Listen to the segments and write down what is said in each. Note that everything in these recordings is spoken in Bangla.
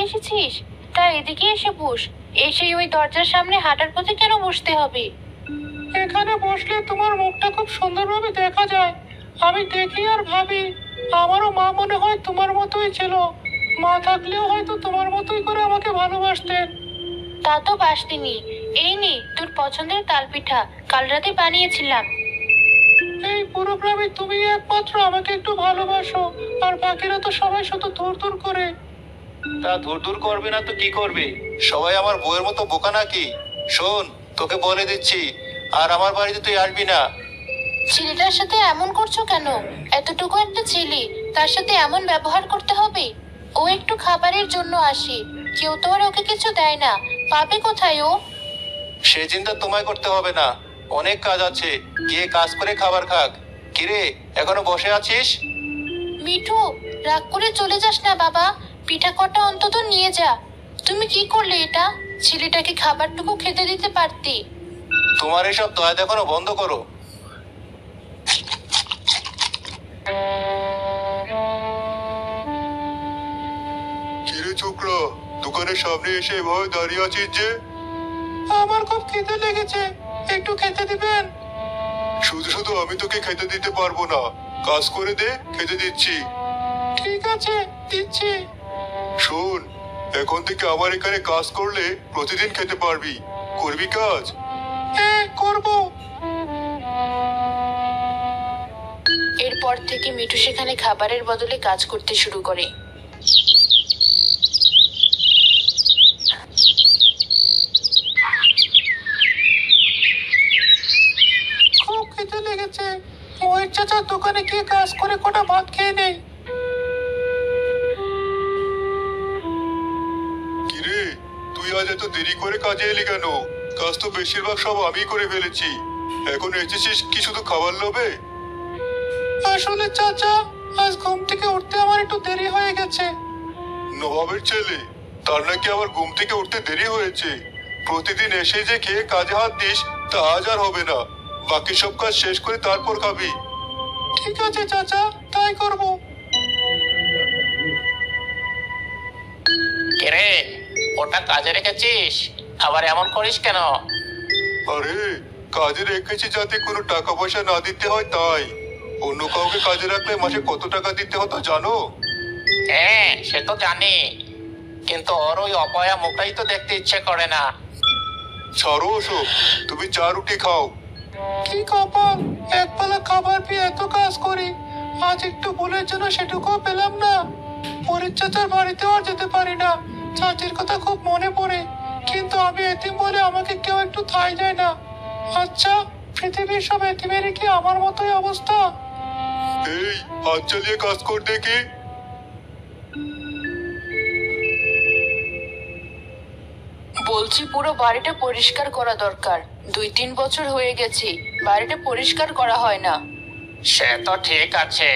এসেছিস? তা এদিকে এসে বস। এসে ওই দরজার সামনে হাঁটার পথে কেন বসতে হবে? এখানে বসলে তোমার মুখটা খুব সুন্দরভাবে দেখা যায়। আমি দেখি আর ভাবি, আমারও মা মনে হয় তোমার মতোই ছিল। মা থাকলেও হয়তো তোমার মতোই করে আমাকে ভালোবাসতেন। তা তো বাসতিনি। এই নে তোর পছন্দের তালপিঠা, কাল রাতে বানিয়েছিলাম। এই পুরো গ্রামে তুমি একমাত্র আমাকে একটু ভালোবাসো, আর বাকিরা তো সবাই শুধু দূর দূর করে। তা দূর দূর করবে না তো কি করবে? সবাই আমার বউয়ের মতো বোকা নাকি? শোন, তোকে বলে দিচ্ছি, আর আমার বাড়িতে তুই আসবি না। ছেলেটার সাথে এমন করছো কেন? এতটুকু একটা ছেলে, তার সাথে এমন ব্যবহার করতে হবে? ও একটু খাবারের জন্য আসে, কেউ তো আর ওকে কিছু দেয় না। পাবে কোথায় ও? সে চিন্তা তোমায় করতে হবে না, অনেক কাজ আছে, গিয়ে কাজ করে খাবার খাক। কিরে, এখনো বসে আছিস? মিঠু, রাগ করে চলে যাস না বাবা, পিঠা কটা অন্তত নিয়ে যা। তুমি কি করলে এটা? ছেলেটাকে খাবারটুকু খেতে দিতে পারতি। তোমার এসব দয়া দেখানো বন্ধ করো। কিরে ছোকরা, দোকানের সামনে এসে এভাবে দাঁড়িয়ে আছিস যে? আমার খুব খিদে লেগেছে, একটু খেতে দিবেন? শুধু শুধু আমি তোকে খেতে দিতে পারবো না, কাজ করে দে, খেতে দিচ্ছি। ঠিক আছে, দিচ্ছি। শোন, এখন থেকে আমার এখানে কাজ করলে প্রতিদিন খেতে পারবি। করবি কাজ? হ্যাঁ, করবো। এরপর থেকে মিঠু সেখানে খাবারের বদলে কাজ করতে শুরু করে। খুব খিদে লেগেছে, মহেশ চাচার দোকানে গিয়ে কাজ করে কটা ভাত খেয়ে নেই। কিরে, তুই আজ এত দেরি করে কাজে এলি কেন? কাজ তো বেশিরভাগ সব আমি করে ফেলেছি। এখন এসেছিস কি শুধু খাবার লোভে? আসলে চাচা, আজ ঘুম থেকে উঠতে আমার একটু দেরি হয়ে গেছে। নবাবের ছেলে, তার নাকি আবার ঘুম থেকে উঠতে দেরি হয়েছে। প্রতিদিন এসে যে খেয়ে কাজে হাত দিস, তা আজ আর হবে না। বাকি সব কাজ শেষ করে তারপর খাবি। ঠিক আছে চাচা, তাই করবো। রে, ওটা কাজে রেখেছিস? আবার এমন করিস কেন? আরে, কাজে রেখেছি যাতে কোনো টাকা পয়সা না দিতে হয় তাই। অন্য কাউকে কাজে রাখলে মাসে কত টাকা দিতে হতো জানো? হ্যাঁ, সে তো জানি, কিন্তু ওর ওই অপয়া মুখটাই তো দেখতে ইচ্ছে করে না। ছাড়ো ওসব, তুমি চা রুটি খাও। কি কপাল, একবেলা খাবার পেয়ে এত কাজ করি, আজ একটু ভুলের জন্য সেটুকুও পেলাম না। পরের চাচার বাড়িতেও আর যেতে পারি না, চাচির কথা খুব মনে পড়ে। কিন্তু আমি এতিম বলে আমাকে কেউ একটু ঠাঁই দেয় না। আচ্ছা, পৃথিবীর সব এতিমেরই কি আমার মতোই অবস্থা? এই, হাত চালিয়ে কাজ কর দেখি। বলছি পুরো বাড়িটা পরিষ্কার করা দরকার। 2-3 বছর হয়ে গেছে বাড়িটা পরিষ্কার করা হয় না। সে তো ঠিক আছে,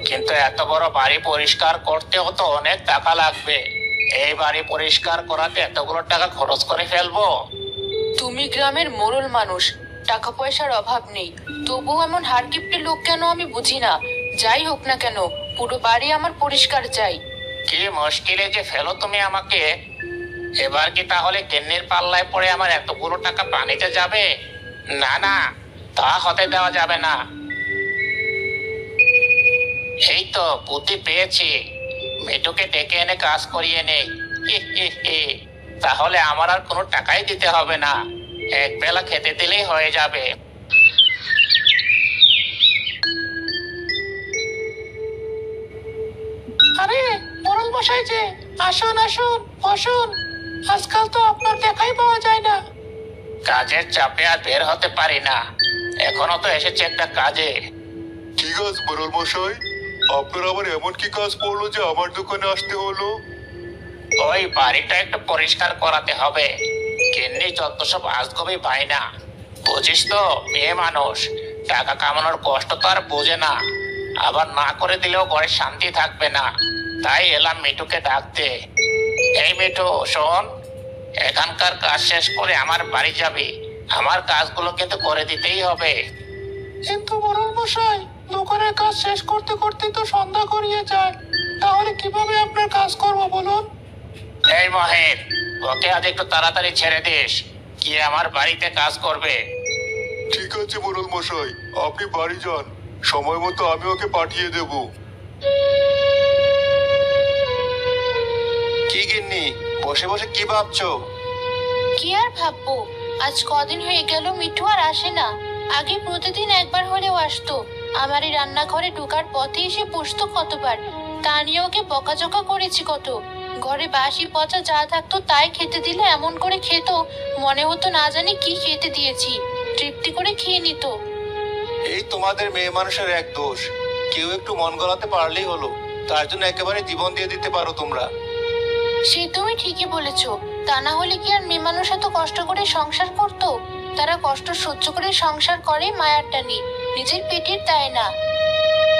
কিন্তু এত বড় বাড়ি পরিষ্কার করতেও তো অনেক টাকা লাগবে। এই বাড়ি পরিষ্কার করাতে এতগুলো টাকা খরচ করে ফেলবো? তুমি গ্রামের মোড়ল মানুষ, টাকা পয়সার অভাব নেই, তবুও এমন হাড়কিপ্টে লোক কেন আমি বুঝি না। যাই হোক না কেন, পুরো বাড়ি আমার পরিষ্কার চাই। কি মুশকিলে যে ফেলো তুমি আমাকে। এবার কি তাহলে কেন্নির পাল্লায় পড়ে আমার এতগুলো টাকা পানিতে যাবে? না না, তা হতে দেওয়া যাবে না। এই তো বুদ্ধি পেয়েছি, মিঠুকে ডেকে এনে কাজ করিয়ে নেই। হি হি হি, তাহলে আমার আর কোনো টাকাই দিতে হবে না, এক বেলা খেতে দিলেই হয়ে যাবে। আরে, মোড়ল মশাই যে, আসুন আসুন, বসুন। আজকাল তো আপনার দেখাই পাওয়া যায় না। কাজের চাপে আর বের হতে পারি না, এখনো তো এসেছে একটা কাজে। কি কাজ মোড়ল মশাই? আপনার আবার এমন কি কাজ পড়লো যে আমার দোকানে আসতে হলো? ওই বাড়িটা একটু পরিষ্কার করাতে হবে। কেন্নি যত সব আজগবি পাই না, বুঝিস তো, মেয়ে মানুষ, টাকা কামানোর কষ্ট তো আর বোঝে না। আবার না করে দিলেও ঘরে শান্তি থাকবে না। তাই এলাম মিঠুকে ডাকতে। এই মিঠু, শোন, এখানকার কাজ শেষ করে আমার বাড়ি যাবি। আমার কাজগুলো কিন্তু করে দিতেই হবে। কিন্তু মোড়ল মশাই, দোকানের কাজ শেষ করতে করতে তো সন্ধ্যা গড়িয়ে যায়, তাহলে কিভাবে আপনার কাজ করবো বলুন? এই মহেন, ওকে আজ একটু তাড়াতাড়ি ছেড়ে দিস, গিয়ে আমার বাড়িতে কাজ করবে। ঠিক আছে মোড়ল মশাই, আপনি বাড়ি যান, সময় মতো আমি ওকে পাঠিয়ে দেব। কি গিন্নি, বসে বসে কি ভাবছো? কি আর ভাববো, আজ কদিন হয়ে গেল মিঠু আর আসে না। আগে প্রতিদিন একবার হলেও আসতো। আমার এই রান্নাঘরে ঢোকার পথে এসে বসতো কতবার। তা নিয়ে ওকে বকাঝকা করেছি কত। ঘরে বাসি পচা যা থাকতো তাই খেতে দিলে এমন করে খেত, মনে হতো না জানি কি খেতে দিয়েছি। তৃপ্তি করে খেয়ে নিত। এই তোমাদের মেয়ে মানুষের এক দোষ, কেউ একটু মন গলাতে পারলেই হলো, তার জন্য একেবারে জীবন দিয়ে দিতে পারো তোমরা। সে তুমি ঠিকই বলেছো। তা না হলে কি আর মেয়ে মানুষ এত কষ্ট করে সংসার করতো? তারা কষ্ট সহ্য করে সংসার করে মায়ার টানে, নিজের পেটের দায় না।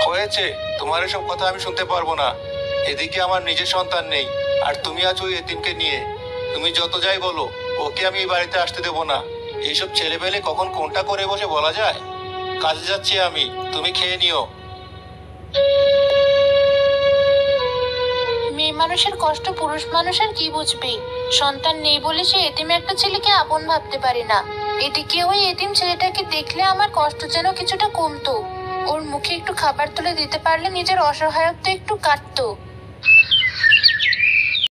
হয়েছে, তোমার এসব কথা আমি শুনতে পারবো না। এদিকে আমার নিজের সন্তান নেই, আর তুমি আছো ওই এতিমকে নিয়ে। তুমি যত যাই বলো, ওকে আমি এই বাড়িতে আসতে দেবো না। এইসব ছেলেপেলে কখন কোনটা করে বসে বলা যায়। কাজে যাচ্ছি আমি, তুমি খেয়ে নিও। মেয়ে মানুষের কষ্ট পুরুষ মানুষের কি বুঝবে? সন্তান নেই বলে সে এতিম একটা ছেলেকে আপন ভাবতে পারে না। এদিকে ওই এতিম ছেলেটাকে দেখলে আমার কষ্ট যেন কিছুটা কমতো। ওর মুখে একটু খাবার তুলে দিতে পারলে নিজের অসহায়ত্ব একটু কাটতো।